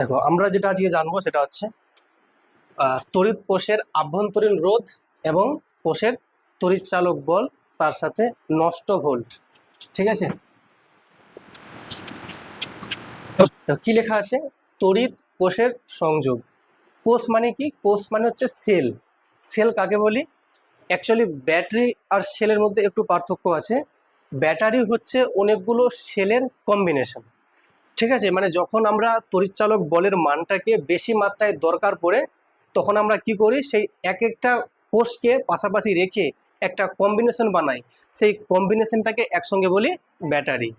দেখো, আমরা যেটা আজকে জানবো সেটা হচ্ছে তড়িৎ কোষের আভ্যন্তরীণ রোধ এবং কোষের তড়িৎ চালক বল, তার সাথে নষ্ট ভোল্ট। ঠিক আছে, তো কি লেখা আছে? তড়িৎ কোষের সংযোগ। কোষ মানে কি? কোষ মানে হচ্ছে সেল। সেল কাকে বলি? অ্যাকচুয়ালি ব্যাটারি আর সেলের মধ্যে একটু পার্থক্য আছে। ব্যাটারি হচ্ছে অনেকগুলো সেলের কম্বিনেশন। ঠিক আছে, মানে যখন আমরা তড়িৎচালক বলের মানটাকে বেশি মাত্রায় দরকার পড়ে, তখন আমরা কি করি, সেই এক একটা কোষকে পাশাপাশি রেখে একটা কম্বিনেশন বানাই। সেই কম্বিনেশনটাকে একসঙ্গে বলি ব্যাটারি।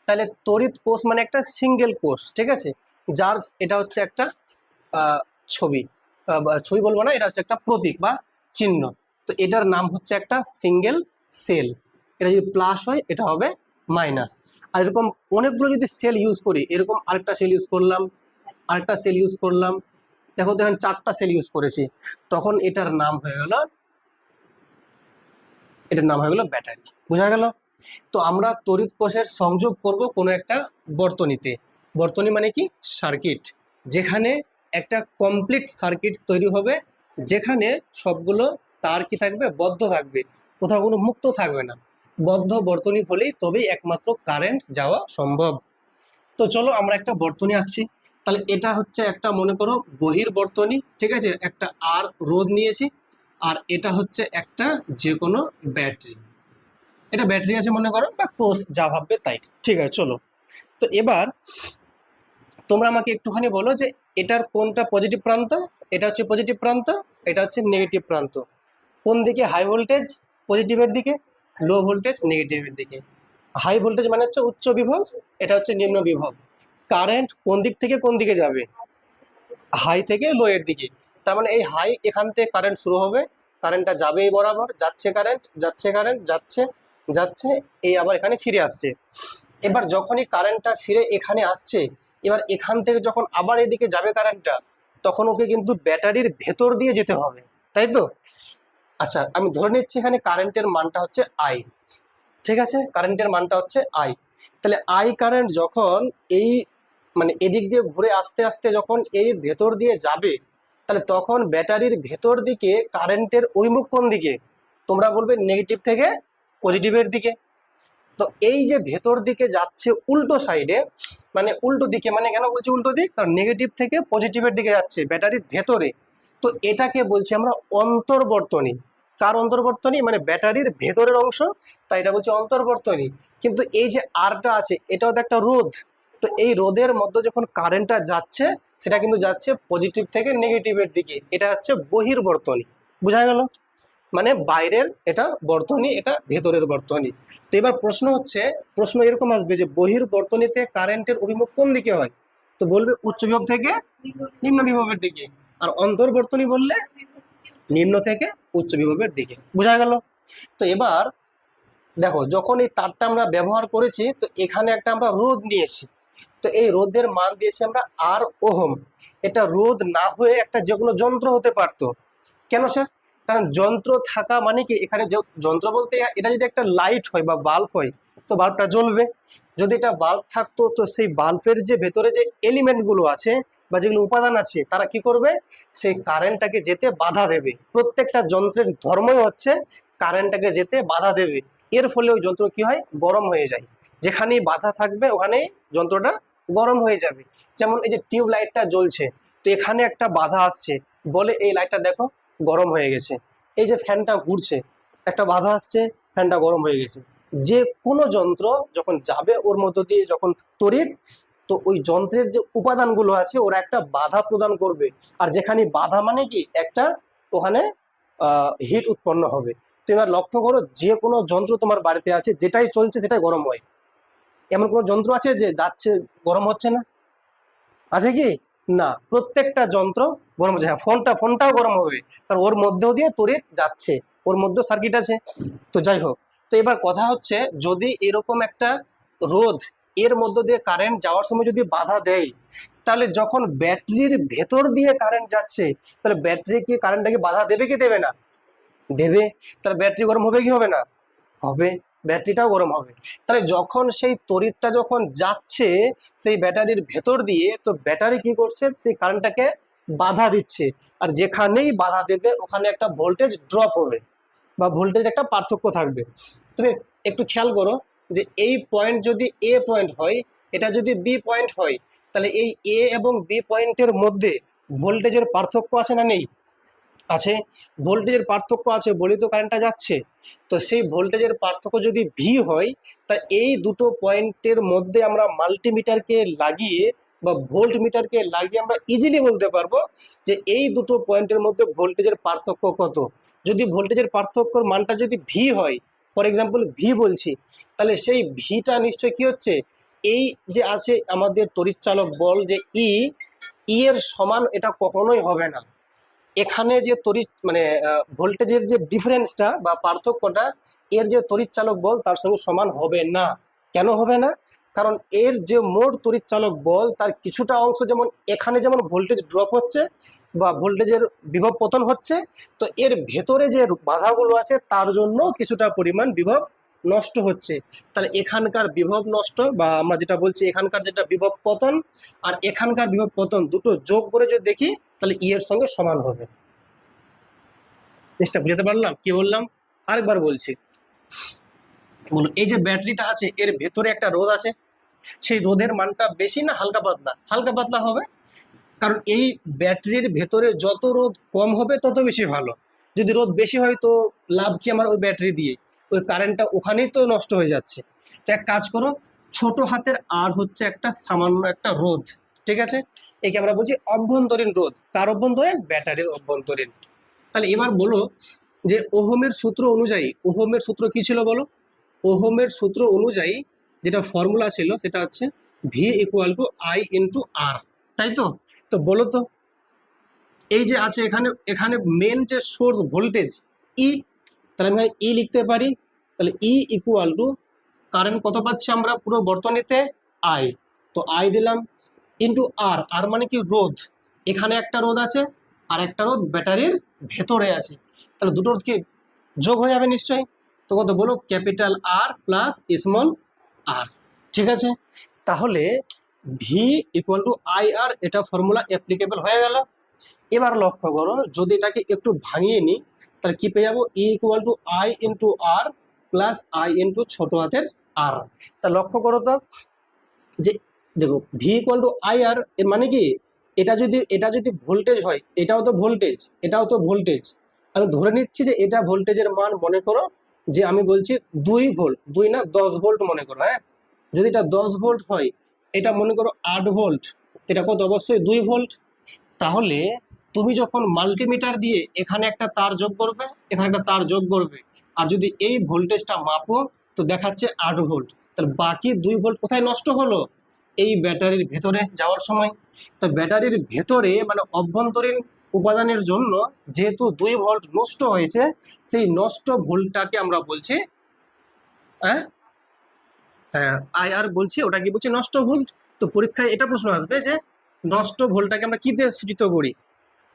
তাহলে তড়িৎ কোষ মানে একটা সিঙ্গেল কোষ, ঠিক আছে, যার এটা হচ্ছে একটা ছবি, ছবি বলবো না, এটা হচ্ছে একটা প্রতীক বা চিহ্ন। তো এটার নাম হচ্ছে একটা সিঙ্গেল সেল। এটা যদি প্লাস হয় এটা হবে মাইনাস। আর এরকম অনেকগুলো যদি সেল ইউজ করি, এরকম আরেকটা সেল ইউজ করলাম, আরেকটা সেল ইউজ করলাম, দেখো দেখেন 4টা সেল ইউজ করেছি, তখন এটার নাম হয়ে গেল, এটার নাম হয়ে গেল ব্যাটারি। বোঝা গেল? তো আমরা তড়িৎ কোষের সংযোগ করব কোনো একটা বর্তনীতে। বর্তনী মানে কি? সার্কিট। যেখানে একটা কমপ্লিট সার্কিট তৈরি হবে, যেখানে সবগুলো তার কি থাকবে? বদ্ধ থাকবে, কোথাও কোনো মুক্ত থাকবে না। বদ্ধ বর্তনী হলেই তবেই একমাত্র কারেন্ট যাওয়া সম্ভব। তো চলো আমরা একটা বর্তনী আঁকছি। তাহলে এটা হচ্ছে একটা, মনে করো, বহির বর্তনী। ঠিক আছে, একটা আর রোধ নিয়েছি, আর এটা হচ্ছে একটা যে কোনো ব্যাটারি। এটা ব্যাটারি আছে মনে করো, বা কোষ, যা ভাববে তাই। ঠিক আছে, চলো। তো এবার তোমরা আমাকে একটুখানি বলো যে এটার কোনটা পজিটিভ প্রান্ত? এটা হচ্ছে পজিটিভ প্রান্ত, এটা হচ্ছে নেগেটিভ প্রান্ত। কোন দিকে হাই ভোল্টেজ? পজিটিভের দিকে। লো ভোল্টেজ নেগেটিভের দিকে। হাই ভোল্টেজ মানে হচ্ছে উচ্চ বিভব, এটা হচ্ছে নিম্ন বিভব। কারেন্ট কোন দিক থেকে কোন দিকে যাবে? হাই থেকে লো এর দিকে। তার মানে এই হাই, এখান থেকে কারেন্ট শুরু হবে, কারেন্টটা যাবে এই বরাবর, যাচ্ছে কারেন্ট, যাচ্ছে কারেন্ট, যাচ্ছে যাচ্ছে, এই আবার এখানে ফিরে আসছে। এবার যখনই কারেন্টটা ফিরে এখানে আসছে, এবার এখান থেকে যখন আবার এদিকে যাবে কারেন্টটা, তখন ওকে কিন্তু ব্যাটারির ভেতর দিয়ে যেতে হবে, তাই তো? আচ্ছা, আমি ধরে নিচ্ছি এখানে কারেন্টের মানটা হচ্ছে আই। ঠিক আছে, কারেন্টের মানটা হচ্ছে আই। তাহলে আই কারেন্ট যখন এই, মানে এদিক দিয়ে ঘুরে আস্তে আস্তে যখন এই ভেতর দিয়ে যাবে, তাহলে তখন ব্যাটারির ভেতর দিকে কারেন্টের অভিমুখ কোন দিকে? তোমরা বলবে নেগেটিভ থেকে পজিটিভের দিকে। তো এই যে ভেতর দিকে যাচ্ছে উল্টো সাইডে, মানে উল্টো দিকে, মানে কেন বলছি উল্টো দিক? কারণ নেগেটিভ থেকে পজিটিভের দিকে যাচ্ছে ব্যাটারির ভেতরে। তো এটাকে বলছি আমরা অন্তর্বর্তনী। কার অন্তর্বর্তনী? মানে ব্যাটারির ভেতরের অংশ, তাই এটা বলছি অন্তর্বর্তনী। কিন্তু এই যে আরটা আছে, এটাও তো একটা রোধ। তো এই রোধের মধ্যে যখন কারেন্টটা যাচ্ছে, সেটা কিন্তু যাচ্ছে পজিটিভ থেকে নেগেটিভের দিকে, এটা হচ্ছে বহির্বর্তনী। বোঝা গেল? মানে বাইরের এটা বর্তনী, এটা ভেতরের বর্তনী। তো এবার প্রশ্ন হচ্ছে, প্রশ্ন এরকম আসবে যে বহির বর্তনীতে কারেন্টের অভিমুখ কোন দিকে হয়? তো বলবে উচ্চ বিভব থেকে নিম্ন বিভবের দিকে। আর অন্তর্বর্তনী বললে নিম্ন থেকে উচ্চ বিভবের দিকে। বোঝা গেল? তো এবার দেখো, যখন এই তারটা আমরা ব্যবহার করেছি, তো এখানে একটা আমরা রোধ নিয়েছি। তো এই রোধের মান দিয়েছি আমরা আর ওহম। এটা রোধ না হয়ে একটা যে কোনো যন্ত্র হতে পারতো। কেন স্যার? কারণ যন্ত্র থাকা মানে কি, এখানে যন্ত্র বলতে এটা যদি একটা লাইট হয় বা বাল্ব হয়, তো বাল্বটা জ্বলবে। যদি এটা বাল্ব থাকতো, তো সেই বাল্বের যে ভেতরে যে এলিমেন্ট গুলো আছে বা যেগুলো উপাদান আছে, তারা কি করবে? সেই কারেন্টটাকে যেতে বাধা দেবে। প্রত্যেকটা যন্ত্রের ধর্মই হচ্ছে কারেন্টটাকে যেতে বাধা দেবে। এর ফলে ওই যন্ত্র কি হয়? গরম হয়ে যায়। যেখানেই বাধা থাকবে ওখানেই যন্ত্রটা গরম হয়ে যাবে। যেমন এই যে টিউব লাইটটা জ্বলছে, তো এখানে একটা বাধা আসছে, বলে এই লাইটটা দেখো গরম হয়ে গেছে। এই যে ফ্যানটা ঘুরছে, একটা বাধা আসছে, ফ্যানটা গরম হয়ে গেছে। যে কোনো যন্ত্র যখন যাবে ওর মধ্য দিয়ে যখন তড়িৎ, তো ওই যন্ত্রের যে উপাদানগুলো আছে ওরা একটা বাধা প্রদান করবে। আর যেখানে বাধা মানে কি, একটা ওখানে হিট উৎপন্ন হবে। তো এবার লক্ষ্য করো, যে কোনো যন্ত্র তোমার বাড়িতে আছে, যেটাই চলছে সেটাই গরম হয়। এমন কোনো যন্ত্র আছে যে যাচ্ছে গরম হচ্ছে না? আছে কি? না, প্রত্যেকটা যন্ত্র গরম হচ্ছে। হ্যাঁ, ফোনটাও গরম হবে, কারণ ওর মধ্যেও দিয়ে তড়িৎ যাচ্ছে, ওর মধ্যেও সার্কিট আছে। তো যাই হোক, তো এবার কথা হচ্ছে, যদি এরকম একটা রোধ, এর মধ্য দিয়ে কারেন্ট যাওয়ার সময় যদি বাধা দেয়, তাহলে যখন ব্যাটারির ভেতর দিয়ে কারেন্ট যাচ্ছে, তাহলে ব্যাটারি কি কারেন্টটাকে বাধা দেবে কি দেবে না? দেবে। তাহলে ব্যাটারি গরম হবে কি হবে না? হবে। ব্যাটারিটাও গরম হবে। তাহলে যখন সেই তড়িৎটা যখন যাচ্ছে সেই ব্যাটারির ভেতর দিয়ে, তো ব্যাটারি কি করছে, সেই কারেন্টটাকে বাধা দিচ্ছে, আর যেখানেই বাধা দেবে ওখানে একটা ভোল্টেজ ড্রপ হবে বা ভোল্টেজ একটা পার্থক্য থাকবে। তুমি একটু খেয়াল করো যে এই পয়েন্ট যদি এ পয়েন্ট হয়, এটা যদি বি পয়েন্ট হয়, তাহলে এই এ এবং বি পয়েন্টের মধ্যে ভোল্টেজের পার্থক্য আছে না নেই? আছে। ভোল্টেজের পার্থক্য আছে বলেই তো কারেন্টটা যাচ্ছে। তো সেই ভোল্টেজের পার্থক্য যদি ভি হয়, তা এই দুটো পয়েন্টের মধ্যে আমরা মাল্টিমিটারকে লাগিয়ে বা ভোল্ট মিটারকে লাগিয়ে আমরা ইজিলি বলতে পারবো যে এই দুটো পয়েন্টের মধ্যে ভোল্টেজের পার্থক্য কত। যদি ভোল্টেজের পার্থক্যর মানটা যদি ভি হয়, ফর এক্সাম্পল ভি বলছি, তাহলে সেই ভিটা নিশ্চয় কি হচ্ছে, এই যে আছে আমাদের তড়িৎচালক বল যে ই, এর সমান এটা কখনোই হবে না। এখানে যে তড়িৎ মানে ভোল্টেজের যে ডিফারেন্সটা বা পার্থক্যটা, এর যে তড়িৎচালক বল তার সঙ্গে সমান হবে না। কেন হবে না? কারণ এর যে মোট তড়িৎচালক বল তার কিছুটা অংশ, যেমন এখানে যেমন ভোল্টেজ ড্রপ হচ্ছে বা ভোল্টেজের বিভব পতন হচ্ছে, তো এর ভেতরে যে বাধাগুলো আছে তার জন্য কিছুটা পরিমাণ বিভব নষ্ট হচ্ছে। তাহলে এখানকার বিভব নষ্ট বা আমরা যেটা বলছি এখানকার যেটা বিভব পতন আর এখানকার বিভব পতন দুটো যোগ করে যদি দেখি, তাহলে ই এর সঙ্গে সমান হবে। জিনিসটা বুঝতে পারলাম কি বললাম? আরেকবার বলছি, বলুন এই যে ব্যাটারিটা আছে এর ভেতরে একটা রোধ আছে, সেই রোধের মানটা বেশি না হালকা পাতলা? হালকা পাতলা হবে, কারণ এই ব্যাটারির ভেতরে যত রোধ কম হবে তত বেশি ভালো। যদি রোধ বেশি হয় তো লাভ কি আমার ওই ব্যাটারি দিয়ে? ওই কারেন্টটা ওখানেই তো নষ্ট হয়ে যাচ্ছে। তো এক কাজ করো, ছোট হাতের আর হচ্ছে একটা সামান্য একটা রোধ, ঠিক আছে? একে আমরা বলছি অভ্যন্তরীণ রোধ। কার অভ্যন্তরীণ? ব্যাটারির অভ্যন্তরীণ। তাহলে এবার বলো যে ওহমের সূত্র অনুযায়ী, ওহমের সূত্র কি ছিল বলো? ওহমের সূত্র অনুযায়ী যেটা ফর্মুলা ছিল সেটা হচ্ছে v equal to I into r, তাই তো? তো বলো তো, এই যে আছে এখানে, এখানে মেন যে সোর্স ভোল্টেজ ই, তাহলে আমি ই লিখতে পারি, তাহলে ই ইকুয়াল টু কারেন্ট কত পাচ্ছি আমরা পুরো বর্তনীতে? আই। তো আই দিলাম ইন্টু আর, আর মানে কি রোধ, এখানে একটা রোধ আছে আর একটা রোধ ব্যাটারির ভেতরে আছে, তাহলে দুটো রোধ কি যোগ হয়ে যাবে নিশ্চয়ই। তো কত বলো? ক্যাপিটাল আর প্লাস স্মল আর, ঠিক আছে? তাহলে ভি ইকুয়াল টু আই আর, এটা ফর্মুলা অ্যাপ্লিকেবল হয়ে গেল। এবার লক্ষ্য করো, যদি এটাকে একটু ভাঙিয়ে নিই তাহলে কি পেয়ে যাবো? E equal to I into R plus I into ছোট হাতের আর। তা লক্ষ্য করো তো যে, দেখো V equal to I R এর মানে কি, এটা যদি ভোল্টেজ হয়, এটাও তো ভোল্টেজ, এটাও তো ভোল্টেজ। আমি ধরে নিচ্ছি যে এটা ভোল্টেজের মান মনে করো যে আমি বলছি 2 ভোল্ট, 2 না 10 ভোল্ট মনে করো, হ্যাঁ? যদি এটা 10 ভোল্ট হয়, এটা মনে করো 8 ভোল্ট, এটা কত? অবশ্যই 2 ভোল্ট। তাহলে তুমি যখন মাল্টিমিটার দিয়ে এখানে একটা তার যোগ করবে, এখানে একটা তার যোগ করবে, আর যদি এই ভোল্টেজটা মাপো তো দেখাচ্ছে 8 ভোল্ট, তাহলে বাকি 2 ভোল্ট কোথায় নষ্ট হলো? এই ব্যাটারির ভেতরে যাওয়ার সময়। তো ব্যাটারির ভেতরে মানে অভ্যন্তরীণ উপাদানের জন্য যেহেতু 2 ভোল্ট নষ্ট হয়েছে, সেই নষ্ট ভোল্টটাকে আমরা বলছি হ্যাঁ, হ্যাঁ আই আর বলছি, ওটা কি বলছি? নষ্ট ভোল্ট। তো পরীক্ষায় এটা প্রশ্ন আসবে যে নষ্ট ভোল্টটাকে আমরা কি দিয়ে সূচিত করি?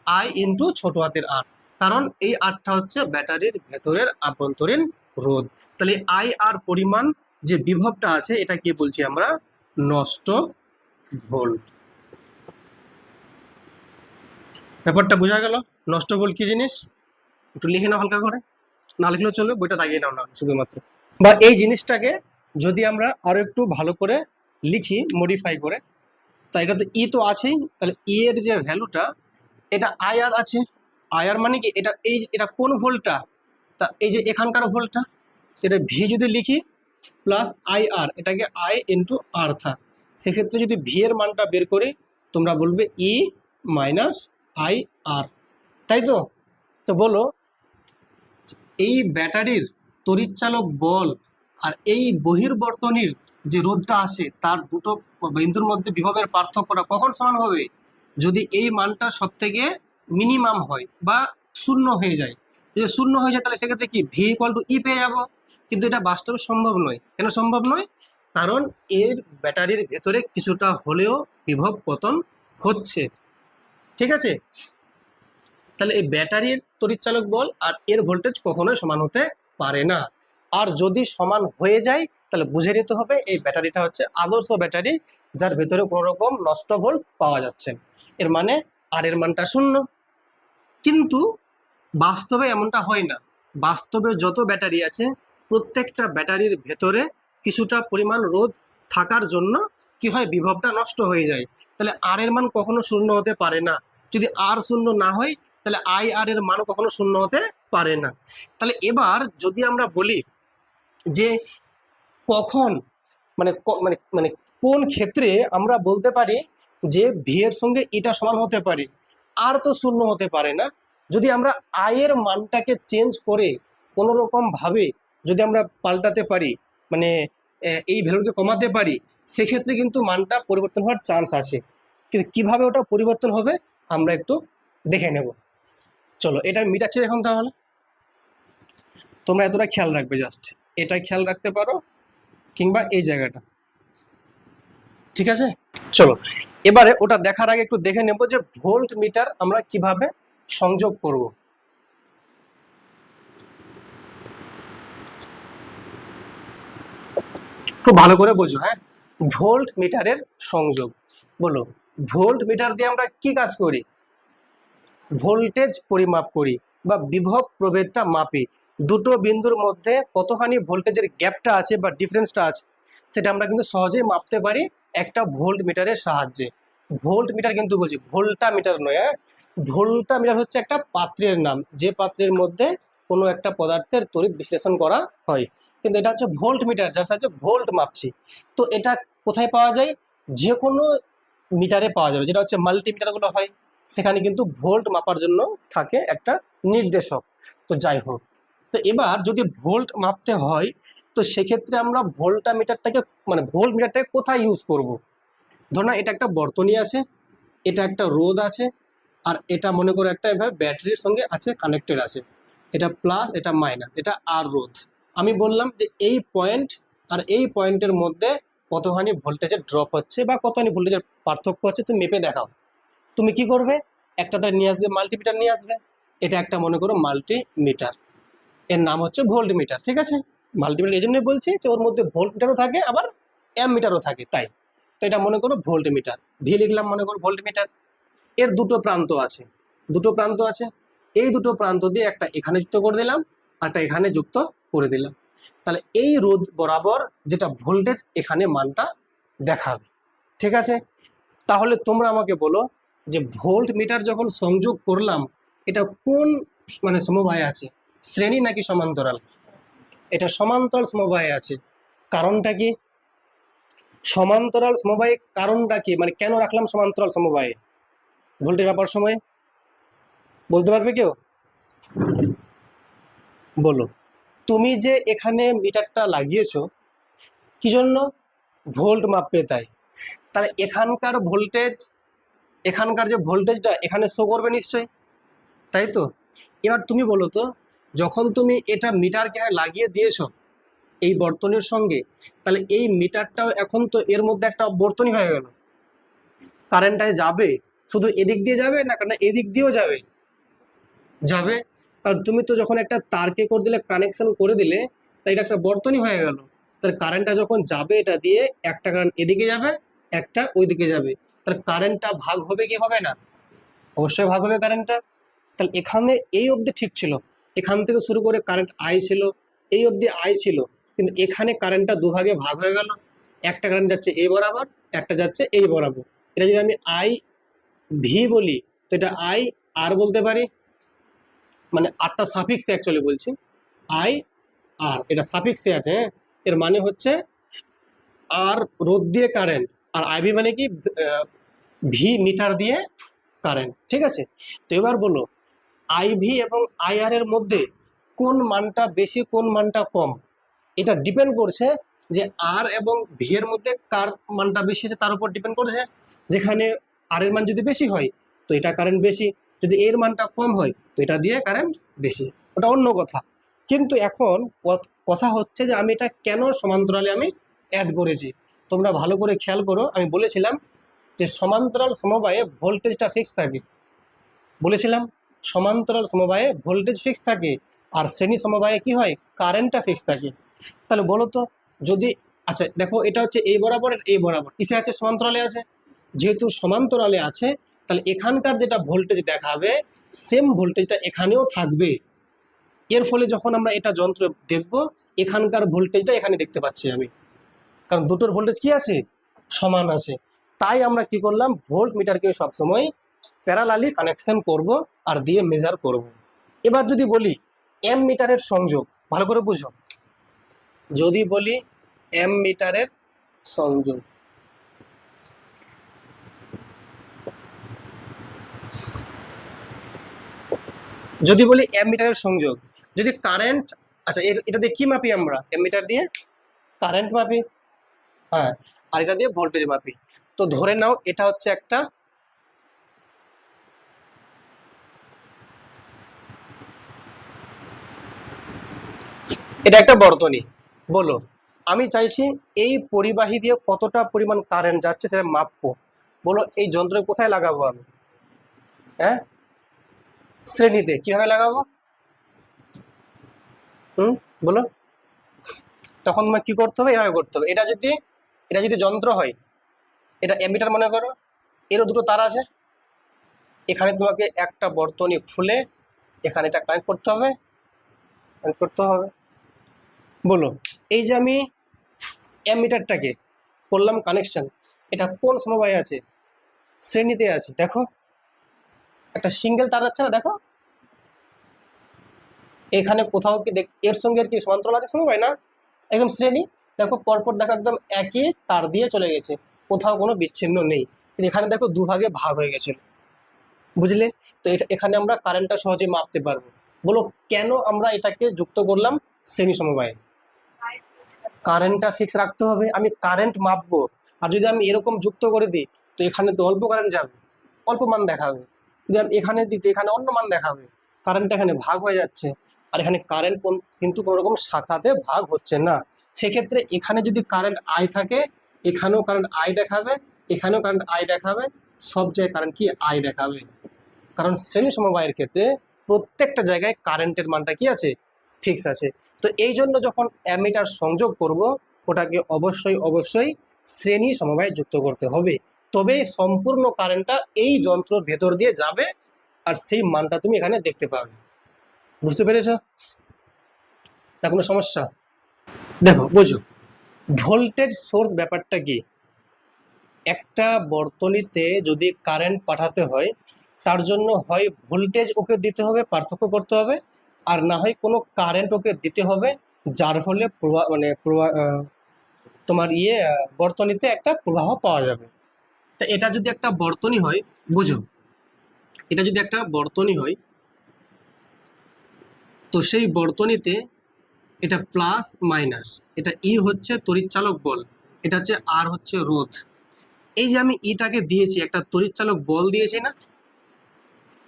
আই ইন্টু ছোট হাতের আর, কারণ এই আরটা হচ্ছে ব্যাটারির ভেতরের আভ্যন্তরীণ রোধ। তাহলে আই আর পরিমাণ যে বিভবটা আছে এটা কি বলছি আমরা? নষ্ট ভোল্ট। ব্যাপারটা বোঝা গেল? নষ্ট ভোল্ট কি জিনিস একটু লিখে নাও হালকা করে, না লিখলেও চলবে, বইটা দাগিয়ে নাও না শুধুমাত্র। বা এই জিনিসটাকে যদি আমরা আরো একটু ভালো করে লিখি মডিফাই করে, তা এটা তো ই তো আছেই, তাহলে ই এর যে ভ্যালুটা, এটা আইআর আছে। আইআর মানে কি, এটা এই এটা কোন ভোল্টটা? তা এই যে এখানকার ভোল্টটা, এটা ভি যদি লিখি প্লাস আইআর, এটাকে আই ইন্টু আর থাক, সেক্ষেত্রে যদি ভি এর মানটা বের করি তোমরা বলবে ই মাইনাস আই আর, তাই তো? তো বলো এই ব্যাটারির তড়িৎচালক বল আর এই বহির্বর্তনীর যে রোধটা আছে তার দুটো বিন্দুর মধ্যে বিভবের পার্থক্যটা কখন সমান হবে? যদি এই মানটা সব থেকে মিনিমাম হয় বা শূন্য হয়ে যায়। যদি শূন্য হয়ে যায় তাহলে সেক্ষেত্রে কি ভি ইকুয়াল টু ই পেয়ে যাবো, কিন্তু এটা বাস্তবে সম্ভব নয়। কেন সম্ভব নয়? কারণ এর ব্যাটারির ভেতরে কিছুটা হলেও বিভব পতন হচ্ছে, ঠিক আছে? তাহলে এই ব্যাটারির তড়িৎচালক বল আর এর ভোল্টেজ কখনোই সমান হতে পারে না। আর যদি সমান হয়ে যায় তাহলে বুঝে নিতে হবে এই ব্যাটারিটা হচ্ছে আদর্শ ব্যাটারি, যার ভেতরে কোনো রকম নষ্ট ভোল্ট পাওয়া যাচ্ছে না। এর মানে আর এর মানটা 0। কিন্তু বাস্তবে এমনটা হয় না। বাস্তবে যত ব্যাটারি আছে প্রত্যেকটা ব্যাটারির ভেতরে কিছুটা পরিমাণ রোধ থাকার জন্য কি হয়, বিভবটা নষ্ট হয়ে যায়। তাহলে আর এর মান কখনো 0 হতে পারে না। যদি আর 0 না হয় তাহলে আই আর এর মানও কখনো 0 হতে পারে না। তাহলে এবার যদি আমরা বলি যে কখন মানে মানে মানে কোন ক্ষেত্রে আমরা বলতে পারি যে ভি এর সঙ্গে এটা সমান হতে পারে, আর তো 0 হতে পারে না। যদি আমরা আই এর মানটাকে চেঞ্জ করে কোনো রকম ভাবে যদি আমরা পাল্টাতে পারি, মানে এই ভ্যালুকে কমাতে পারি, সেক্ষেত্রে কিন্তু মানটা পরিবর্তন হওয়ার চান্স আছে। কিন্তু কিভাবে ওটা পরিবর্তন হবে আমরা একটু দেখে নেব। চলো এটা মিটাচ্ছি এখন। তাহলে তোমরা এতটা খেয়াল রাখবে, জাস্ট এটা খেয়াল রাখতে পারো, কিংবা এই জায়গাটা, ঠিক আছে? চলো এবারে ওটা দেখার আগে একটু দেখে নেব যে ভোল্ট মিটার আমরা কিভাবে সংযোগ করব। খুব ভালো করে বোঝো, হ্যাঁ। ভোল্ট মিটারের সংযোগ, বলো ভোল্ট মিটার দিয়ে আমরা কি কাজ করি? ভোল্টেজ পরিমাপ করি বা বিভব প্রভেদটা মাপি। দুটো বিন্দুর মধ্যে কতখানি ভোল্টেজের গ্যাপটা আছে বা ডিফারেন্সটা আছে সেটা আমরা কিন্তু সহজেই মাপতে পারি একটা ভোল্ট মিটারের সাহায্যে। ভোল্ট মিটার কিন্তু বলছি ভোল্টা মিটার নয়, হ্যাঁ। ভোল্টা মিটার হচ্ছে একটা পাত্রের নাম, যে পাত্রের মধ্যে কোনো একটা পদার্থের তড়িৎ বিশ্লেষণ করা হয়। কিন্তু এটা হচ্ছে ভোল্ট মিটার, যার সাহায্যে ভোল্ট মাপছি। তো এটা কোথায় পাওয়া যায়? যে কোনো মিটারে পাওয়া যাবে, যেটা হচ্ছে মাল্টিমিটারগুলো হয় সেখানে কিন্তু ভোল্ট মাপার জন্য থাকে একটা নির্দেশক। তো যাই হোক, তো এবার যদি ভোল্ট মাপতে হয় তো সেক্ষেত্রে আমরা ভোল্টা মিটারটাকে মানে ভোল্ট মিটারটাকে কোথায় ইউজ করব? ধরুন এটা একটা বর্তনী আছে, এটা একটা রোধ আছে, আর এটা মনে করো একটা এভাবে ব্যাটারির সঙ্গে আছে, কানেক্টেড আছে। এটা প্লাস, এটা মাইনাস, এটা আর রোধ। আমি বললাম যে এই পয়েন্ট আর এই পয়েন্টের মধ্যে কতখানি ভোল্টেজের ড্রপ হচ্ছে বা কতখানি ভোল্টেজের পার্থক্য হচ্ছে তুমি মেপে দেখাও। তুমি কি করবে? একটা তার নিয়ে আসবে, মাল্টিমিটার নিয়ে আসবে। এটা একটা মনে করো মাল্টিমিটার, এর নাম হচ্ছে ভোল্ট মিটার, ঠিক আছে? মাল্টিমিটার এই জন্যই বলছি যে ওর মধ্যে ভোল্ট মিটারও থাকে আবার অ্যাম মিটারও থাকে, তাই। তো এটা মনে করো ভোল্ট মিটার, ভি লিখলাম মনে করো ভোল্ট মিটার। এর দুটো প্রান্ত আছে, দুটো প্রান্ত আছে। এই দুটো প্রান্ত দিয়ে একটা এখানে যুক্ত করে দিলাম, আর একটা এখানে যুক্ত করে দিলাম। তাহলে এই রোধ বরাবর যেটা ভোল্টেজ এখানে মানটা দেখাবে, ঠিক আছে? তাহলে তোমরা আমাকে বলো যে ভোল্ট মিটার যখন সংযোগ করলাম এটা কোন মানে সমবায়ে আছে, শ্রেণী নাকি সমান্তরাল? এটা সমান্তরাল সমবায়ে আছে। কারণটা কি? সমান্তরাল সমবায়ে কারণটা কি, মানে কেন রাখলাম সমান্তরাল সমবায়ে ভোল্টেজ মাপার সময়? বলতে পারবে কেউ? বলো। তুমি যে এখানে মিটারটা লাগিয়েছো কি জন্য? ভোল্ট মাপবে, তাই। তাহলে এখানকার ভোল্টেজ, এখানকার যে ভোল্টেজটা এখানে শো করবে নিশ্চয়ই, তাই তো? এবার তুমি বলো তো, যখন তুমি এটা মিটারকে লাগিয়ে দিয়েছো এই বর্তনীর সঙ্গে, তাহলে এই মিটারটাও এখন তো এর মধ্যে একটা বর্তনী হয়ে গেল। কারেন্টটা যাবে শুধু এদিক দিয়ে যাবে না, কারণ এদিক দিয়েও যাবে, যাবে। কারণ তুমি তো যখন একটা তারকে করে দিলে, কানেকশন করে দিলে, তাই এটা একটা বর্তনী হয়ে গেল। তাহলে কারেন্টটা যখন যাবে এটা দিয়ে, একটা কারেন্ট এদিকে যাবে, একটা ওইদিকে যাবে, তাহলে কারেন্টটা ভাগ হবে কি হবে না? অবশ্যই ভাগ হবে কারেন্টটা। তাহলে এখানে এই অবধি ঠিক ছিল, এখান থেকে শুরু করে কারেন্ট আই ছিল, এই অবধি আই ছিল। কিন্তু এখানে কারেন্টটা দুভাগে ভাগ হয়ে গেল, একটা কারেন্ট যাচ্ছে এই বরাবর, একটা যাচ্ছে এই বরাবর। এটা যদি আমি আই ভি বলি তো এটা আই আর বলতে পারি, মানে আরটা সাফিক্সে অ্যাকচুয়ালি বলছি, আই আর এটা সাফিক্সে আছে, হ্যাঁ। এর মানে হচ্ছে আর রোধ দিয়ে কারেন্ট, আর আইভি মানে কি, ভি মিটার দিয়ে কারেন্ট, ঠিক আছে? তো এবার বলো আইভি এবং আইআর এর মধ্যে কোন মানটা বেশি কোন মানটা কম? এটা ডিপেন্ড করছে যে আর এবং ভি এর মধ্যে কার মানটা বেশি আছে তার উপর ডিপেন্ড করছে। যেখানে আর এর মান যদি বেশি হয় তো এটা কারেন্ট বেশি, যদি এর মানটা কম হয় তো এটা দিয়ে কারেন্ট বেশি, ওটা অন্য কথা। কিন্তু এখন কথা হচ্ছে যে আমি এটা কেন সমান্তরালে আমি অ্যাড করেছি। তোমরা ভালো করে খেয়াল করো, আমি বলেছিলাম যে সমান্তরাল সমবায়ে ভোল্টেজটা ফিক্স থাকে, বলেছিলাম সমান্তরাল সমবায়ে ভোল্টেজ ফিক্স থাকে। আর শ্রেণী সমবায়ে কি হয়, কারেন্টটা ফিক্স থাকে। তাহলে বলো তো, যদি আচ্ছা দেখো এটা হচ্ছে এই বরাবর এই বরাবর কিসে আছে, সমান্তরালে আছে। যেহেতু সমান্তরালে আছে তাহলে এখানকার যেটা ভোল্টেজ দেখাবে সেম ভোল্টেজটা এখানেও থাকবে। এর ফলে যখন আমরা এটা যন্ত্র দেখব এখানকার ভোল্টেজটা এখানে দেখতে পাচ্ছি আমি, কারণ দুটোর ভোল্টেজ কি আছে, সমান আছে। তাই আমরা কি করলাম, ভোল্ট মিটারকে সবসময় প্যারালালি কানেকশন করব আর দিয়ে মেজার করব। এবার যদি বলি এম মিটারের সংযোগ, ভালো করে বুঝো, যদি বলি এম মিটারের সংযোগ, যদি বলি এম মিটারের সংযোগ, যদি কারেন্ট, আচ্ছা এটা দিয়ে কি মাপি আমরা, এম মিটার দিয়ে কারেন্ট মাপি, হ্যাঁ, আর এটা দিয়ে ভোল্টেজ মাপি। তো ধরে নাও এটা হচ্ছে একটা, এটা একটা বর্তনী, বলো আমি চাইছি এই পরিবাহী দিয়ে কতটা পরিমাণ কারেন্ট যাচ্ছে সেটা মাপবো, বলো এই যন্ত্র কোথায় লাগাবো আমি, হ্যাঁ, শ্রেণীতে। কিভাবে লাগাবো, বলো, তখন তোমার কি করতে হবে, এভাবে করতে হবে। এটা যদি যন্ত্র হয়, এটা অ্যামিটার মনে করো, এরও দুটো তার আছে, এখানে তোমাকে একটা বর্তনী খুলে এখানে এটা কানেক্ট করতে হবে, কানেক্ট করতে হবে। বলো এই যে আমি অ্যামিটারটাকে করলাম কানেকশন, এটা কোন সমবায় আছে, শ্রেণীতে আছে। দেখো একটা সিঙ্গেল তার যাচ্ছে না, দেখো এখানে কোথাও কি এর সঙ্গে আর কি সমান্তরাল আছে সমবায় না, একদম শ্রেণী। দেখো পরপর দেখো একদম একই তার দিয়ে চলে গেছে, কোথাও কোনো বিচ্ছিন্ন নেই। কিন্তু এখানে দেখো দুভাগে ভাগ হয়ে গেছে, বুঝলে। তো এটা এখানে আমরা কারেন্টটা সহজে মাপতে পারবো। বলো কেন আমরা এটাকে যুক্ত করলাম শ্রেণী সমবায়ে, কারেন্টটা ফিক্স রাখতে হবে, আমি কারেন্ট মাপবো। আর যদি আমি এরকম যুক্ত করে দিই তো এখানে তো অল্প কারেন্ট যাবে, অল্প মান দেখাবে। যদি আমি এখানে দিতে এখানে অন্য মান দেখাবে, কারেন্টটা এখানে ভাগ হয়ে যাচ্ছে। আর এখানে কারেন্ট কিন্তু কোনো রকম শাখাতে ভাগ হচ্ছে না। সেক্ষেত্রে এখানে যদি কারেন্ট আই থাকে, এখানেও কারেন্ট আই দেখাবে, এখানেও কারেন্ট আই দেখাবে, সব জায়গায় কারেন্ট কি আই দেখাবে। কারণ শ্রেণী সমবায়ের ক্ষেত্রে প্রত্যেকটা জায়গায় কারেন্টের মানটা কি আছে, ফিক্স আছে। তো এই জন্য যখন অ্যামিটার সংযোগ করব ওটাকে অবশ্যই অবশ্যই শ্রেণী সমবায়ে যুক্ত করতে হবে, তবে সম্পূর্ণ কারেন্টটা এই যন্ত্রের ভেতর দিয়ে যাবে আর সেই মানটা তুমি এখানে দেখতে পাবে। বুঝতে পেরেছো না, কোনো সমস্যা? দেখো বুঝো, ভোল্টেজ সোর্স ব্যাপারটা কি, একটা বর্তনীতে যদি কারেন্ট পাঠাতে হয় তার জন্য হয় ভোল্টেজ ওকে দিতে হবে, পার্থক্য করতে হবে, আর না হয় কোনো কারেন্ট ওকে দিতে হবে, যার ফলে প্রবাহ মানে প্রবাহ তোমার বর্তনীতে একটা প্রবাহ পাওয়া যাবে। তা এটা যদি একটা বর্তনী হয়, বুঝো, এটা যদি একটা বর্তনী হয় তো সেই বর্তনীতে এটা প্লাস মাইনাস, এটা হচ্ছে তড়িৎচালক বল, এটা হচ্ছে আর হচ্ছে রোধ। এই যে আমি ইটাকে দিয়েছি, একটা তড়িৎচালক বল দিয়েছি না,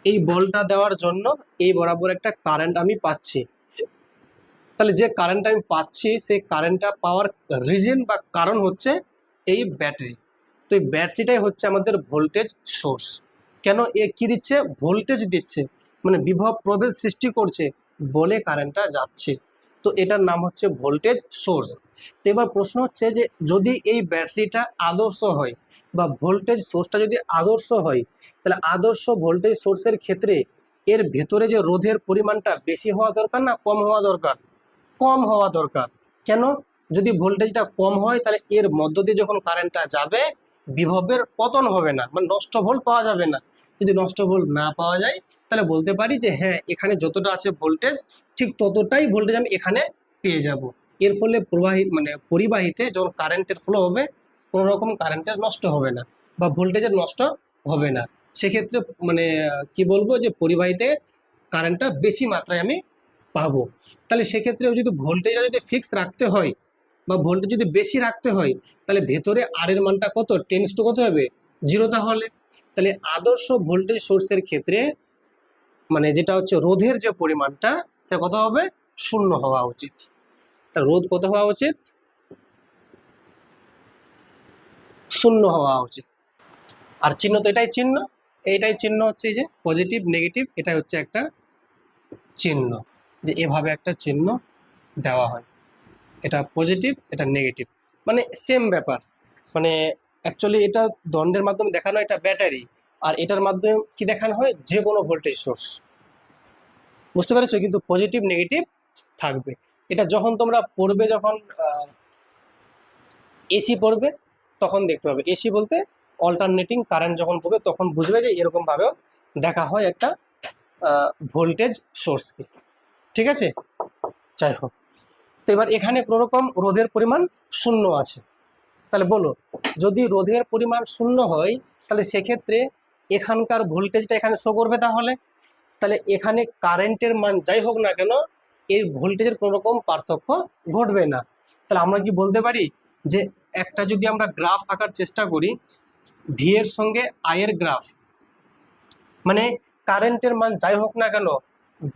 এই বলটা দেওয়ার জন্য এই বরাবর একটা কারেন্ট আমি পাচ্ছি। তাহলে যে কারেন্ট আমি পাচ্ছি সেই কারেন্টটা পাওয়ার রিজন বা কারণ হচ্ছে এই ব্যাটারি। তো এই ব্যাটারিটাই হচ্ছে আমাদের ভোল্টেজ সোর্স। কেন এ কি দিচ্ছে, ভোল্টেজ দিচ্ছে, মানে বিভব প্রভেদ সৃষ্টি করছে বলে কারেন্টটা যাচ্ছে। তো এটার নাম হচ্ছে ভোল্টেজ সোর্স। তো এবার প্রশ্ন হচ্ছে যে যদি এই ব্যাটারিটা আদর্শ হয় বা ভোল্টেজ সোর্সটা যদি আদর্শ হয়, তাহলে আদর্শ ভোল্টেজ সোর্সের ক্ষেত্রে এর ভেতরে যে রোধের পরিমাণটা বেশি হওয়া দরকার না কম হওয়া দরকার, কম হওয়া দরকার। কেন, যদি ভোল্টেজটা কম হয় তাহলে এর মধ্য দিয়ে যখন কারেন্টটা যাবে বিভবের পতন হবে না, মানে নষ্ট ভোল্ট পাওয়া যাবে না। যদি নষ্ট ভোল্ট না পাওয়া যায় তাহলে বলতে পারি যে হ্যাঁ এখানে যতটা আছে ভোল্টেজ ঠিক ততটাই ভোল্টেজ আমি এখানে পেয়ে যাব। এর ফলে মানে পরিবাহিতে যখন কারেন্টের ফ্লো হবে কোনো রকম কারেন্টের নষ্ট হবে না বা ভোল্টেজের নষ্ট হবে না। সেক্ষেত্রে মানে কি বলবো যে পরিবাহিতে কারেন্টটা বেশি মাত্রায় আমি পাবো। তাহলে সেক্ষেত্রে যদি ভোল্টেজটা যদি ফিক্স রাখতে হয় বা ভোল্টেজ যদি বেশি রাখতে হয় তাহলে ভেতরে আর এর মানটা কত, টেন্স টু কত হবে, 0 তাহলে। তাহলে আদর্শ ভোল্টেজ সোর্সের ক্ষেত্রে মানে যেটা হচ্ছে রোধের যে পরিমাণটা সেটা কত হবে, 0 হওয়া উচিত। তা রোধ কত হওয়া উচিত, 0 হওয়া উচিত। আর চিহ্ন তো এটাই চিহ্ন, এইটাই চিহ্ন হচ্ছে এই যে পজিটিভ নেগেটিভ, এটা হচ্ছে একটা চিহ্ন। যে এভাবে একটা চিহ্ন দেওয়া হয়, এটা পজিটিভ এটা নেগেটিভ, মানে সেম ব্যাপার। মানে অ্যাকচুয়ালি এটা দণ্ডের মাধ্যমে দেখানো হয়, এটা ব্যাটারি, আর এটার মাধ্যমে কি দেখানো হয়, যে কোনো ভোল্টেজ সোর্স। বুঝতে পেরেছো? কিন্তু পজিটিভ নেগেটিভ থাকবে। এটা যখন তোমরা পড়বে, যখন এসি পড়বে তখন দেখতে পাবে। এসি বলতে অল্টারনেটিং কারেন্ট যখন পড়বে তখন বুঝবে যে এরকম ভাবেও দেখা হয় একটা ভোল্টেজ সোর্সকে। ঠিক আছে, যাই হোক। তো এবার এখানে কোনো রকম রোধের পরিমাণ শূন্য আছে। তাহলে বলো, যদি রোধের পরিমাণ শূন্য হয় তাহলে সেক্ষেত্রে এখানকার ভোল্টেজটা এখানে শো করবে। তাহলে এখানে কারেন্টের মান যাই হোক না কেন, এর ভোল্টেজের কোনো রকম পার্থক্য ঘটবে না। তাহলে আমরা কি বলতে পারি যে একটা যদি আমরা গ্রাফ আঁকার চেষ্টা করি, ভি এর সঙ্গে আই এর গ্রাফ, মানে কারেন্টের মান যাই হোক না কেন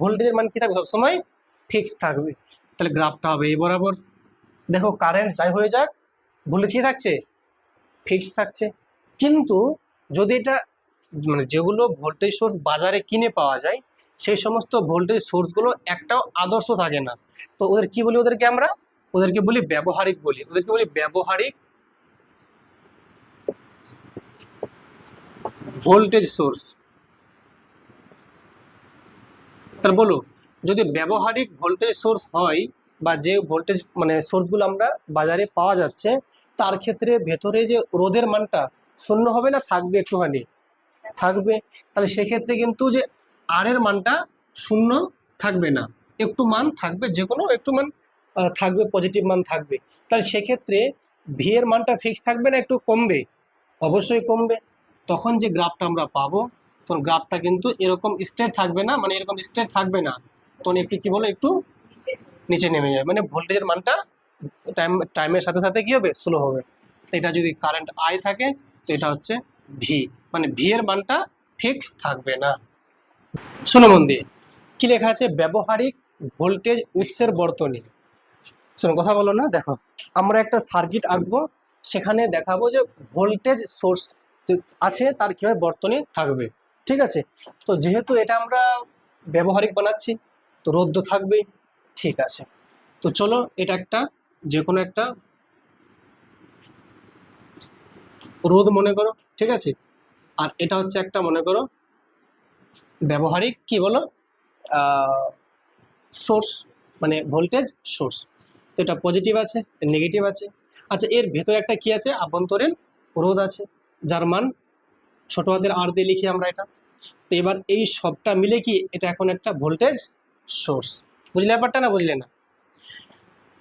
ভোল্টেজের মান কি থাকবে, সবসময় ফিক্স থাকবে। তাহলে গ্রাফটা হবে এই বরাবর। দেখো কারেন্ট যাই হয়ে যাক, ভোল্টেজ কি থাকছে, ফিক্স থাকছে। কিন্তু যদি এটা মানে যেগুলো ভোল্টেজ সোর্স বাজারে কিনে পাওয়া যায়, সেই সমস্ত ভোল্টেজ সোর্সগুলো একটাও আদর্শ থাকে না। তো ওদের কি বলি, ওদেরকে বলি ব্যবহারিক বলি। ওদেরকে বলি ব্যবহারিক ভোল্টেজ সোর্স। তাহলে বলো, যদি ব্যবহারিক ভোল্টেজ সোর্স হয়, বা যে ভোল্টেজ মানে সোর্সগুলো আমরা বাজারে পাওয়া যাচ্ছে, তার ক্ষেত্রে ভেতরে যে রোধের মানটা শূন্য হবে না, থাকবে একটুখানি, থাকবে। তাহলে সেক্ষেত্রে কিন্তু যে আর এর মানটা শূন্য থাকবে না, একটু মান থাকবে, যে কোনো একটু মান থাকবে, পজিটিভ মান থাকবে। তাহলে সেক্ষেত্রে ভি এর মানটা ফিক্স থাকবে না, একটু কমবে, অবশ্যই কমবে। তখন যে গ্রাফটা আমরা পাবো, তখন গ্রাফটা কিন্তু এরকম স্ট্রেট থাকবে না, মানে এরকম স্ট্রেট থাকবে না, তখন একটু কি বলো, একটু নিচে নেমে যাবে, মানে ভোল্টেজের মানটা টাইমের সাথে সাথে কি হবে, স্লো হবে। এটা যদি কারেন্ট আই থাকে, তো এটা হচ্ছে ভি, মানে ভি এর মানটা ফিক্স থাকবে না। শোনো মন দিয়ে, কি লেখা আছে, ব্যবহারিক ভোল্টেজ উৎসের বর্তনী। শোনো, কথা বলো না, দেখো আমরা একটা সার্কিট আঁকবো, সেখানে দেখাবো যে ভোল্টেজ সোর্স আছে, তার কিভাবে বর্তনী থাকবে। ঠিক আছে, তো যেহেতু এটা আমরা ব্যবহারিক বানাচ্ছি, তো রোধ থাকবেই। ঠিক আছে, তো চলো এটা একটা যে কোনো একটা রোধ মনে করো, ঠিক আছে, আর এটা হচ্ছে একটা মনে করো ব্যবহারিক কি বলো সোর্স, মানে ভোল্টেজ সোর্স। তো এটা পজিটিভ আছে, নেগেটিভ আছে। আচ্ছা, এর ভেতরে একটা কি আছে, আভ্যন্তরীণ রোধ আছে, যার মান ছোট হাতের আর দিয়ে লিখি আমরা এটা। তো এবার এই সবটা মিলে কি এটা এখন একটা ভোল্টেজ সোর্স। বুঝলে ব্যাপারটা, না বুঝলে না?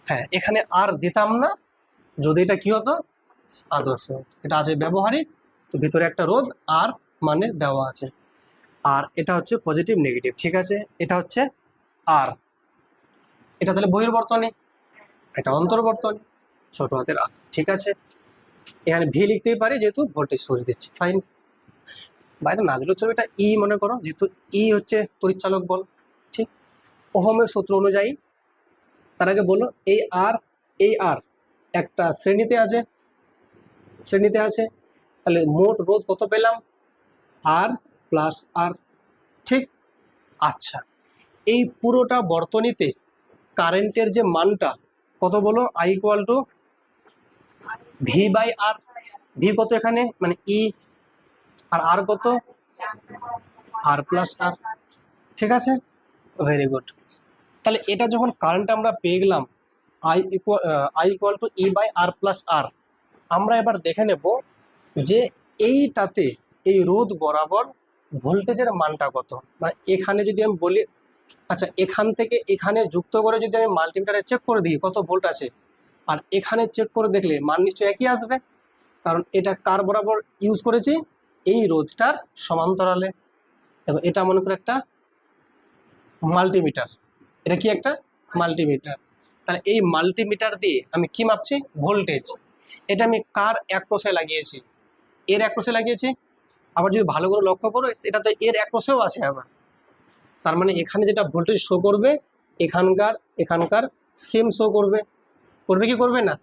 হ্যাঁ, এখানে আর দিতাম না যদি এটা কি হতো, আদর্শ। এটা আছে ব্যবহারিক, তো ভিতরে একটা রোধ আর মানে দেওয়া আছে, আর এটা হচ্ছে পজিটিভ নেগেটিভ। ঠিক আছে, এটা হচ্ছে আর, এটা তাহলে বহির্বর্তনী, এটা অন্তর্বর্তনী, ছোট হাতের আর। ঠিক আছে, এখানে ভি লিখতেই পারি যেহেতু ভোল্টেজ সোর্স দিচ্ছি, ফাইন। বাইরে না দিলেও চলবে, এটা ই মনে করো, যেহেতু ই হচ্ছে তড়িৎচালক বল। ঠিক, ওহমের সূত্র অনুযায়ী, তার আগে বলো এই আর একটা শ্রেণীতে আছে, তাহলে মোট রোধ কত পেলাম, আর প্লাস আর। ঠিক, আচ্ছা, এই পুরোটা বর্তনীতে কারেন্টের যে মানটা কত বলো, I equal to V by R. V কত এখানে, মানে ই, আর আর কত, আর প্লাস আর। ঠিক আছে, ভেরি গুড। তাহলে এটা যখন কারেন্ট আমরা পেয়ে গেলাম I equal to e by R plus r, আমরা এবার দেখে নেব যে এইটাতে এই রোধ বরাবর ভোল্টেজের মানটা কত। মানে এখানে যদি আমি বলি, আচ্ছা এখান থেকে এখানে যুক্ত করে যদি আমি মাল্টিমিটারে চেক করে দিই কত ভোল্ট আছে, আর এখানে চেক করে দেখলে মান নিশ্চয়ই একই আসবে, কারণ এটা কার বরাবর ইউজ করেছি, এই রোধটার সমান্তরালে। দেখো এটা মনে করে একটা মাল্টিমিটার, এটা কি একটা মাল্টিমিটার। তাহলে এই মাল্টিমিটার দিয়ে আমি কি মাপছি, ভোল্টেজ। এটা আমি কার এককোষে লাগিয়েছি, এর এককোষে লাগিয়েছি। আবার যদি ভালো করে লক্ষ্য করো, এটা তো এর এককোষেও আছে আবার। তার মানে এখানে যেটা ভোল্টেজ শো করবে, এখানকার সেম শো করবে। করবে কি করবে না?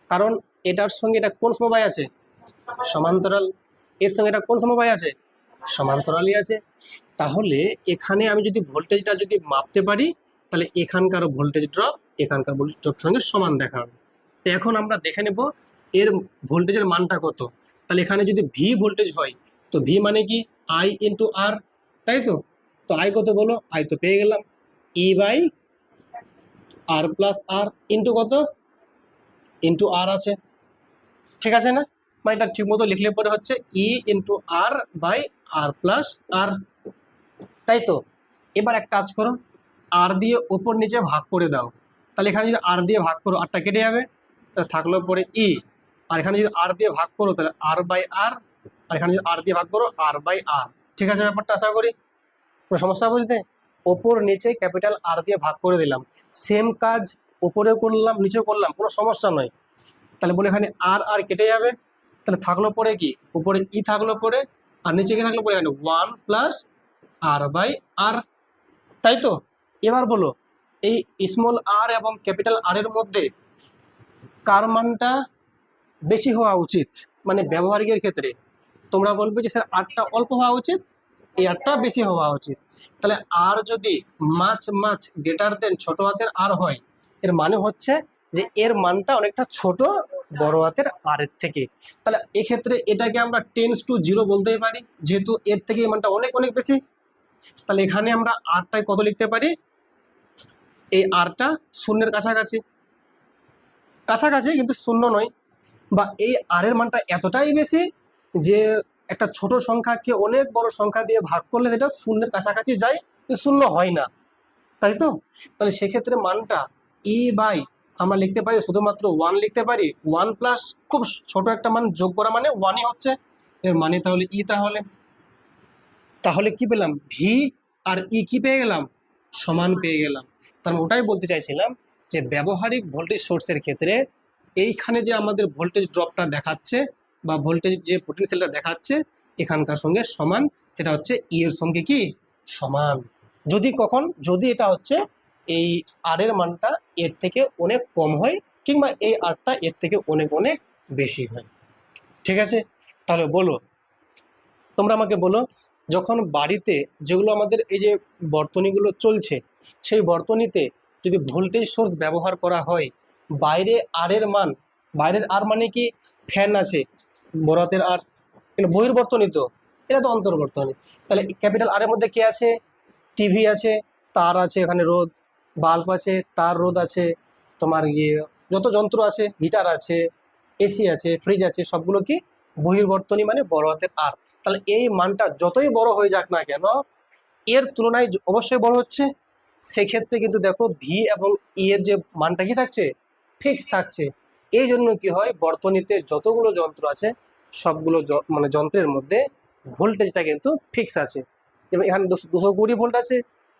কারণ এটার সঙ্গে এটা কোন সমবায় আছে, সমান্তরাল। এর সঙ্গে এটা কোন সমবায় আছে, সমান্তরালই আছে। তাহলে এখানে আমি যদি ভোল্টেজটা যদি মাপতে পারি, তাহলে এখানকার ভোল্টেজ ড্রপ এখানকার ভোল্টেজ ড্রপ সঙ্গে সমান দেখাবে। তো এখন আমরা দেখে নেব এর ভোল্টেজের মানটা কত। তাহলে এখানে যদি ভি ভোল্টেজ হয় তো ভি মানে কি আই ইন্টু আর, তাই তো। তো আই কত বলো, আই তো পেয়ে গেলাম e by R plus r into কত, ইন্টু আর আছে, ঠিক আছে না। মানে এটা ঠিক মতো লিখলে পরে হচ্ছে E into R by R plus R, তাই তো। এবার এক কাজ করো, আর দিয়ে উপর নিচে ভাগ করে দাও। তাহলে এখানে যদি আর দিয়ে ভাগ করো আরটা কেটে যাবে, তাহলে থাকলো পরে ই। আর এখানে যদি আর দিয়ে ভাগ করো তাহলে আর বাই আর, আর এখানে যদি আর দিয়ে ভাগ করো আর বাই আর। ঠিক আছে ব্যাপারটা, আশা করি কোনো সমস্যা বুঝতে। ওপর নিচে ক্যাপিটাল আর দিয়ে ভাগ করে দিলাম, সেম কাজ উপরেও করলাম নিচেও করলাম, কোনো সমস্যা নয়। তাহলে বলে এখানে আর আর কেটে যাবে, তাহলে থাকলো পরে কি উপরে ই থাকলো পরে, আর নিচে কি থাকলো পরে এখানে ওয়ান প্লাস আর বাই আর, তাই তো। এবার বলো এই স্মল আর এবং ক্যাপিটাল আর এর মধ্যে কার মানটা বেশি হওয়া উচিত, মানে ব্যবহারিকের ক্ষেত্রে। তোমরা বলবে যে স্যার আরটা অল্প হওয়া উচিত, এই আরটা বেশি হওয়া উচিত। তাহলে আর যদি মাছ মাছ গ্রেটার দেন ছোট হাতের আর হয়, এর মানে হচ্ছে যে এর মানটা অনেকটা ছোট বড় হাতের আর এর থেকে। তাহলে এক্ষেত্রে এটাকে আমরা টেন্স টু জিরো বলতেই পারি, যেহেতু এর থেকে এই মানটা অনেক অনেক বেশি। তাহলে এখানে আমরা আরটায় কত লিখতে পারি, এই আরটা শূন্যের কাছাকাছি, কাছাকাছি কিন্তু শূন্য নয়। বা এই আর এর মানটা এতটাই বেশি যে একটা ছোট সংখ্যাকে অনেক বড় সংখ্যা দিয়ে ভাগ করলে যেটা শূন্যের কাছাকাছি যায়, শূন্য হয় না, তাই তো। তাহলে সেক্ষেত্রে মানটা ই বাই আমরা লিখতে পারি শুধুমাত্র ওয়ান লিখতে পারি, ওয়ান প্লাস খুব ছোট একটা মান যোগ করা মানে ওয়ানই হচ্ছে এর মানে। তাহলে ই তাহলে তাহলে কি পেলাম, ভি আর ই কি পেয়ে গেলাম, সমান পেয়ে গেলাম। তার মানে ওটাই বলতে চাইছিলাম যে ব্যবহারিক ভোল্টেজ সোর্সের ক্ষেত্রে এইখানে যে আমাদের ভোল্টেজ ড্রপটা দেখাচ্ছে বা ভোল্টেজ যে পোটেনশিয়ালটা দেখাচ্ছে এখানকার সঙ্গে সমান, সেটা হচ্ছে ই এর সঙ্গে কি সমান। যদি এটা হচ্ছে এই আর এর মানটা এর থেকে অনেক কম হয়, কিংবা এই আরটা এর থেকে অনেক অনেক বেশি হয়, ঠিক আছে। তাহলে বলো, তোমরা আমাকে বলো, যখন বাড়িতে যেগুলো আমাদের এই যে বর্তনীগুলো চলছে, সেই বর্তনীতে যদি ভোল্টেজ সোর্স ব্যবহার করা হয়, বাইরে আর এর মান, বাইরের আর মানে কি ফ্যান আছে বড়াতের আর, কিন্তু বহির্বর্তনী তো, এটা তো অন্তর্বর্তনী। তাহলে ক্যাপিটাল আর এর মধ্যে কি আছে, টিভি আছে, তার আছে, এখানে রোদ, বাল্ব আছে, তার রোদ আছে, তোমার যত যন্ত্র আছে, হিটার আছে, এসি আছে, ফ্রিজ আছে, সবগুলো কি বহির্বর্তনী মানে বড় হাতের আর। তাহলে এই মানটা যতই বড় হয়ে যাক না কেন এর তুলনায় অবশ্যই বড় হচ্ছে। সেক্ষেত্রে কিন্তু দেখো ভি এবং ই এর যে মানটা কি থাকছে, ফিক্স থাকছে। এই জন্য কি হয়, বর্তনীতে যতগুলো যন্ত্র আছে সবগুলো মানে যন্ত্রের মধ্যে ভোল্টেজটা কিন্তু ফিক্স আছে। এবং এখানে 220 ভোল্ট আছে,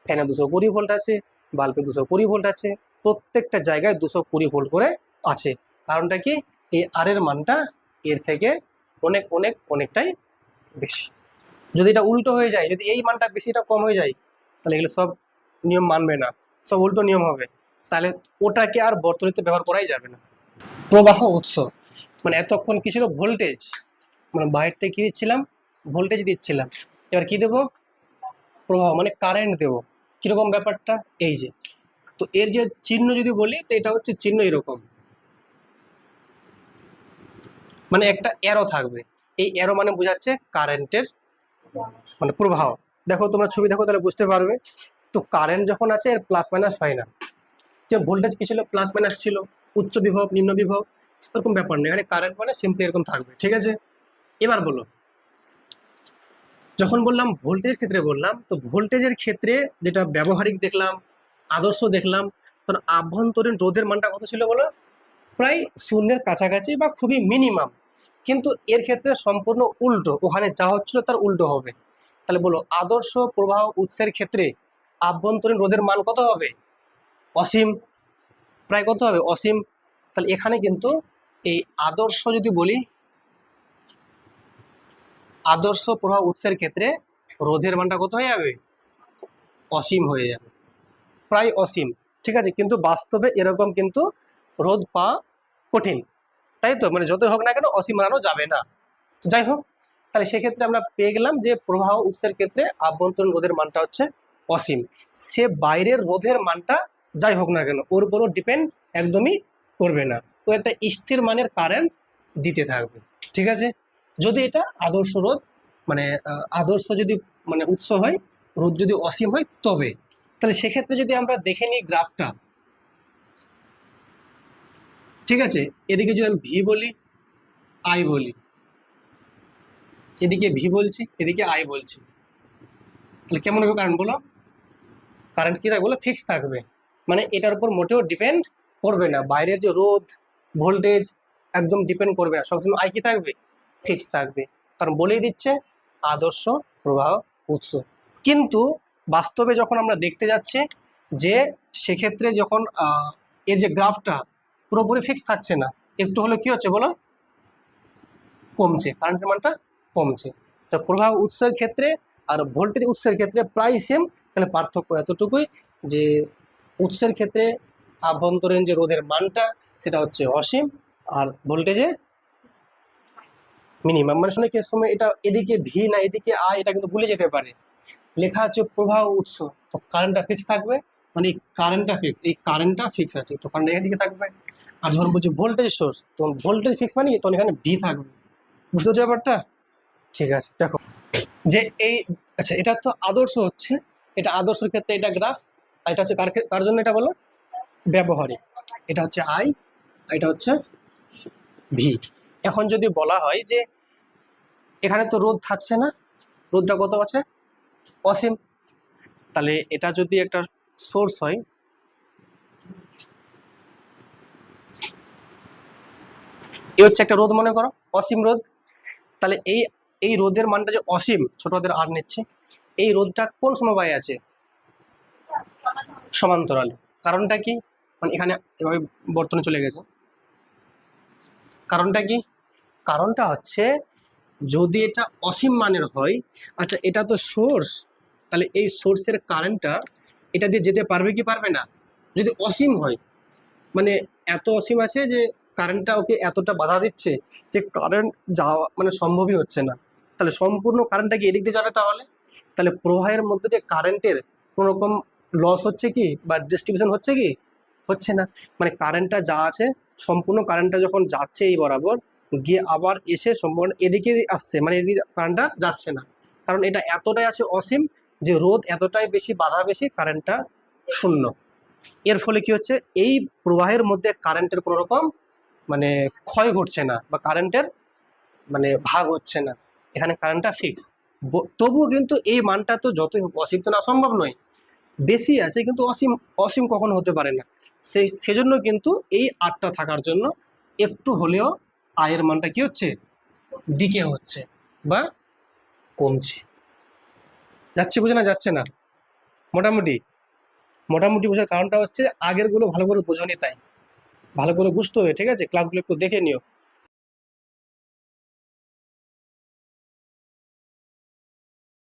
ফ্যানে 220 ভোল্ট আছে, বাল্বে 220 ভোল্ট আছে, প্রত্যেকটা জায়গায় 220 ভোল্ট করে আছে। কারণটা কি, এই আর এর মানটা এর থেকে অনেক অনেক অনেকটাই বেশি। যদি এটা উল্টো হয়ে যায়, যদি এই মানটা বেশিটা কম হয়ে যায়, তাহলে এগুলো সব নিয়ম মানবে না, সব উল্টো নিয়ম হবে। তাহলে ওটাকে আর বর্তনীতে ব্যবহার করাই যাবে না। প্রবাহ উৎস মানে এতক্ষণ কি ছিল, ভোল্টেজ, মানে বাইরে থেকে কি দিচ্ছিলাম, ভোল্টেজ দিচ্ছিলাম। এবার কি দেবো, প্রবাহ মানে কারেন্ট দেবো। কিরকম ব্যাপারটা, এই যে, তো এর যে চিহ্ন যদি বলি তো এটা হচ্ছে চিহ্ন এরকম, মানে একটা অ্যারো থাকবে, এই অ্যারো মানে বোঝাচ্ছে কারেন্টের মানে প্রবাহ। দেখো তোমরা ছবি দেখো তাহলে বুঝতে পারবে। তো কারেন্ট যখন আছে এর প্লাস মাইনাস হয় না, যে ভোল্টেজ কি ছিল প্লাস মাইনাস ছিল, উচ্চ বিভব নিম্ন বিভব এরকম ব্যাপার নেই, এখানে কারেন্ট মানে সিম্পলি এরকম থাকবে, ঠিক আছে। এবার বলো, যখন বললাম ভোল্টেজের ক্ষেত্রে বললাম, তো ভোল্টেজের ক্ষেত্রে যেটা ব্যবহারিক দেখলাম, আদর্শ দেখলাম, তখন আভ্যন্তরীণ রোধের মানটা কত ছিল বলো, প্রায় শূন্যের কাছাকাছি বা খুবই মিনিমাম। কিন্তু এর ক্ষেত্রে সম্পূর্ণ উল্টো, ওখানে যা হচ্ছিল তার উল্টো হবে। তাহলে বলো আদর্শ প্রবাহ উৎসের ক্ষেত্রে আভ্যন্তরীণ রোধের মান কত হবে, অসীম, প্রায় কত হবে, অসীম। তাহলে এখানে কিন্তু এই আদর্শ যদি বলি, আদর্শ প্রবাহ উৎসের ক্ষেত্রে রোধের মানটা কত হয়ে যাবে, অসীম হয়ে যাবে, প্রায় অসীম, ঠিক আছে। কিন্তু বাস্তবে এরকম কিন্তু রোধ পাওয়া কঠিন, তাই তো, মানে যতই হোক না কেন অসীম বানানো যাবে না। তো যাই হোক, তাহলে সেক্ষেত্রে আমরা পেয়ে গেলাম যে প্রবাহ উৎসের ক্ষেত্রে আভ্যন্তরীণ রোধের মানটা হচ্ছে অসীম, সে বাইরের রোধের মানটা যাই হোক না কেন ওর উপরও ডিপেন্ড একদমই করবে না, ও একটা স্থির মানের কারেন্ট দিতে থাকবে। ঠিক আছে, যদি এটা আদর্শ রোধ মানে আদর্শ যদি মানে উৎস হয়, রোধ যদি অসীম হয় তবে, তাহলে সেক্ষেত্রে যদি আমরা দেখে নিই গ্রাফটা, ঠিক আছে, এদিকে যদি আমি ভি বলি, আই বলি, এদিকে ভি বলছি, এদিকে আই বলছি, তাহলে কেমন হবে কারেন্ট বলো? কারেন্ট কি থাকবে বলো? ফিক্স থাকবে, মানে এটার উপর মোটেও ডিপেন্ড করবে না, বাইরের যে রোধ ভোল্টেজ একদম ডিপেন্ড করবে না, সবসময় আই কি থাকবে? ফিক্স থাকবে, কারণ বলেই দিচ্ছে আদর্শ প্রবাহ উৎস। কিন্তু বাস্তবে যখন আমরা দেখতে যাচ্ছি যে সেক্ষেত্রে যখন এর যে গ্রাফটা পুরোপুরি ফিক্স থাকছে না, একটু হলে কি হচ্ছে বলো? কমছে, কারেন্টের মানটা কমছে। তো প্রবাহ উৎসের ক্ষেত্রে আর ভোল্টেজ উৎসের ক্ষেত্রে প্রায় সেম, তাহলে পার্থক্য এতটুকুই যে উৎসের ক্ষেত্রে আভ্যন্তরীণ যে রোধের মানটা সেটা হচ্ছে অসীম, আর ভোল্টেজে মিনিমাম। মানে শুনে কি সময় এটা এদিকে ভি না এদিকে আই এটা কিন্তু ভুলে যেতে পারে, লেখা আছে প্রবাহ উৎস, তো কারেন্টটা ফিক্স থাকবে, মানে এই কারেন্টটা ফিক্স, এই কারেন্টটা ফিক্স আছে তো কারেন্ট এদিকে থাকবে। আর যখন বলছি ভোল্টেজ সোর্স, তখন ভোল্টেজ ফিক্স মানে তখন এখানে ভি থাকবে। বুঝতে পারছো ব্যাপারটা? ঠিক আছে, দেখো যে এই, আচ্ছা এটা তো আদর্শ হচ্ছে, এটা আদর্শের ক্ষেত্রে এটা গ্রাফ, আর এটা হচ্ছে কার জন্য এটা বলো? ব্যবহারিক। এটা হচ্ছে আই, এটা হচ্ছে ভি। এখন যদি বলা হয় যে এখানে তো রোধ থাকছে না, রোধটা কত আছে? অসীম, তাহলে এটা যদি একটা সোর্স হয়, এই হচ্ছে একটা রোধ মনে করো, অসীম রোধ, তাহলে এই এই রোধের মানটা যে অসীম, ছোট হাতের আর নিচ্ছে, এই রোধটা কোন সমবায়ে আছে? সমান্তরালে। কারণটা কি? মানে এখানে এভাবে বর্তনী চলে গেছে, কারণটা কি? কারণটা হচ্ছে যদি এটা অসীম মানের হয়, আচ্ছা এটা তো সোর্স, তাহলে এই সোর্সের কারেন্টটা এটা দিয়ে যেতে পারবে কি পারবে না? যদি অসীম হয়, মানে এত অসীম আছে যে কারেন্টটা ওকে এতটা বাধা দিচ্ছে যে কারেন্ট যাওয়া মানে সম্ভবই হচ্ছে না, তাহলে সম্পূর্ণ কারেন্টটা কি এদিক দিয়ে যাবে? তাহলে তাহলে প্রবাহের মধ্যে যে কারেন্টের কোনো রকম লস হচ্ছে কি বা ডিস্ট্রিবিউশন হচ্ছে কি? হচ্ছে না, মানে কারেন্টটা যা আছে সম্পূর্ণ কারেন্টটা যখন যাচ্ছে এই বরাবর গিয়ে আবার এসে সম্পূর্ণ এদিকে আসছে, মানে এদিকে কারেন্টটা যাচ্ছে না, কারণ এটা এতটাই আছে অসীম যে রোধ এতটাই বেশি, বাধা বেশি, কারেন্টটা শূন্য। এর ফলে কি হচ্ছে? এই প্রবাহের মধ্যে কারেন্টের কোনো রকম মানে ক্ষয় ঘটছে না বা কারেন্টের মানে ভাগ হচ্ছে না, এখানে কারেন্টটা ফিক্স। তবুও কিন্তু এই মানটা তো যতই হোক অসীম তো না, সম্ভব নয়, বেশি আছে কিন্তু অসীম, অসীম কখনো হতে পারে না। সেজন্য কিন্তু এই আটটা থাকার জন্য একটু হলেও আয়ের মানটা কি হচ্ছে? ডিকে হচ্ছে বা কমছে। যাচ্ছে বুঝে না? যাচ্ছে না? মোটামুটি মোটামুটি বোঝার কারণটা হচ্ছে আগেরগুলো ভালো করে বোঝনি, তাই ভালো করে বুঝতে হবে। ঠিক আছে, ক্লাসগুলো একটু দেখে নিও।